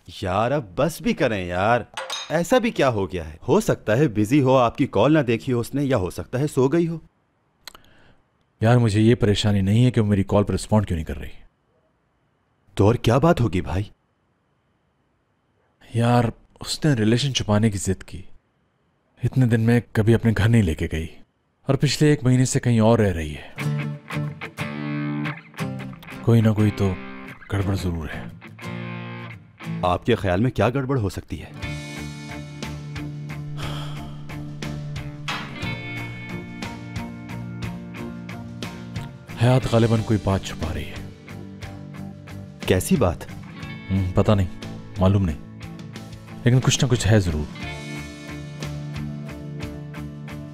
यार अब बस भी करें यार, ऐसा भी क्या हो गया है? हो सकता है बिजी हो, आपकी कॉल ना देखी हो उसने, या हो सकता है सो गई हो। यार मुझे ये परेशानी नहीं है कि वो मेरी कॉल पर रिस्पॉन्ड क्यों नहीं कर रही। तो और क्या बात होगी भाई? यार उसने रिलेशन छुपाने की जिद की। इतने दिन में कभी अपने घर नहीं लेके गई और पिछले 1 महीने से कहीं और रह रही है। कोई ना कोई तो गड़बड़ जरूर है। आपके ख्याल में क्या गड़बड़ हो सकती है? हयात गालिबन कोई बात छुपा रही है। कैसी बात? पता नहीं, मालूम नहीं, लेकिन कुछ ना कुछ है जरूर।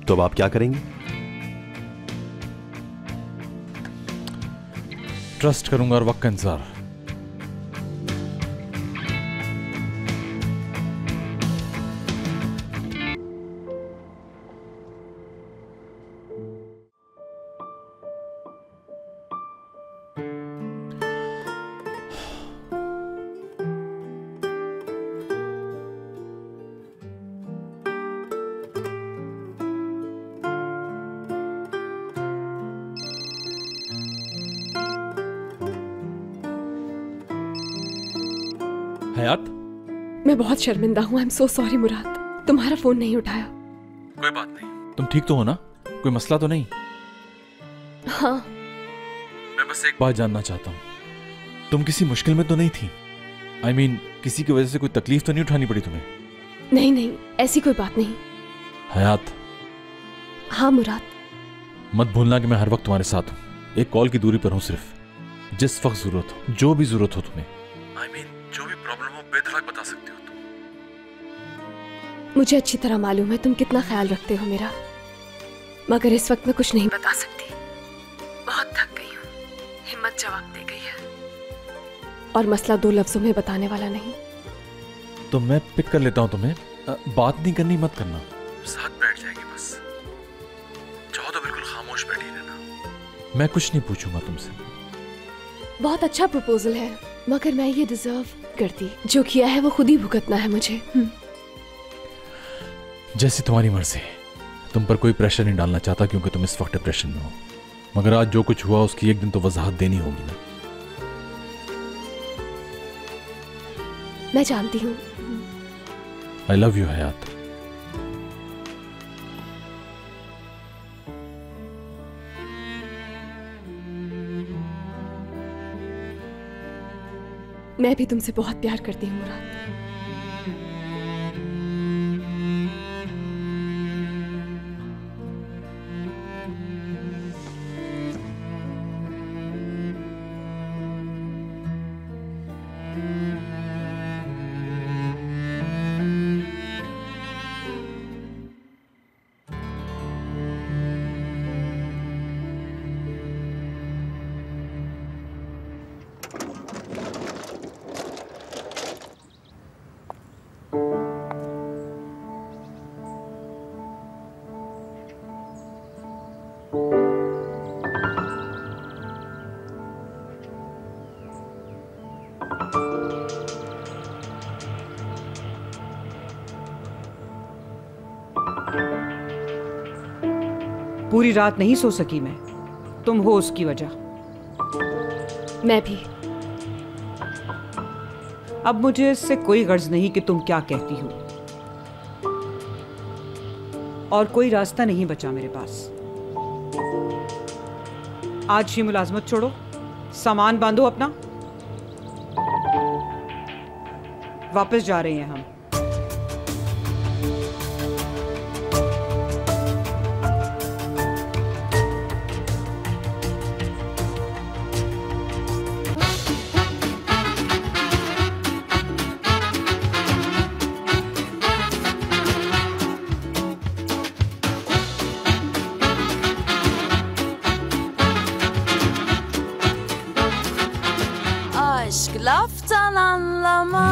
तो अब आप क्या करेंगे? ट्रस्ट करूंगा और वक्त का इंतजार। हयात, मैं बहुत शर्मिंदा हूँ। आई एम सो सॉरी मुराद, तुम्हारा फोन नहीं उठाया। कोई बात नहीं, तुम ठीक तो हो ना? कोई मसला तो नहीं? हाँ। मैं बस एक बात जानना चाहता हूँ, तुम किसी मुश्किल में तो नहीं थी? I mean, किसी की वजह से कोई तकलीफ तो नहीं उठानी पड़ी तुम्हें? नहीं नहीं, ऐसी कोई बात नहीं। हयात। हाँ मुराद। मत भूलना कि मैं हर वक्त तुम्हारे साथ हूँ। एक कॉल की दूरी पर हूँ सिर्फ। जिस वक्त जरूरत हो, जो भी जरूरत हो तुम्हें, I mean, जो भी प्रॉब्लम हो बेधड़क बता सकते हो तुम। मुझे अच्छी तरह मालूम है तुम कितना ख्याल रखते हो मेरा, मगर इस वक्त मैं कुछ नहीं बता सकती। बहुत थक गई हूँ, हिम्मत जवाब दे गई है, और मसला 2 लफ्जों में बताने वाला नहीं। तो मैं पिक कर लेता हूँ तुम्हें। बात नहीं करनी, मत करना, साथ बैठ जाएगी बस। चाहो तो बिल्कुल खामोश बैठी रहना। मैं कुछ नहीं पूछूंगा तुमसे। बहुत अच्छा प्रपोजल है, मगर मैं ये डिजर्व करती। जो किया है वो खुद ही भुगतना है मुझे। जैसी तुम्हारी मर्जी। तुम पर कोई प्रेशर नहीं डालना चाहता क्योंकि तुम इस वक्त डिप्रेशन में हो, मगर आज जो कुछ हुआ उसकी एक दिन तो वजाहत देनी होगी ना। मैं जानती हूँ। आई लव यू हयात। मैं भी तुमसे बहुत प्यार करती हूँ मुराद। पूरी रात नहीं सो सकी मैं, तुम हो उसकी वजह। मैं भी। अब मुझे इससे कोई गर्ज नहीं कि तुम क्या कहती हो, और कोई रास्ता नहीं बचा मेरे पास। आज ही मुलाजमत छोड़ो, सामान बांधो अपना, वापस जा रहे हैं हम। Aşk laftan anlamaz.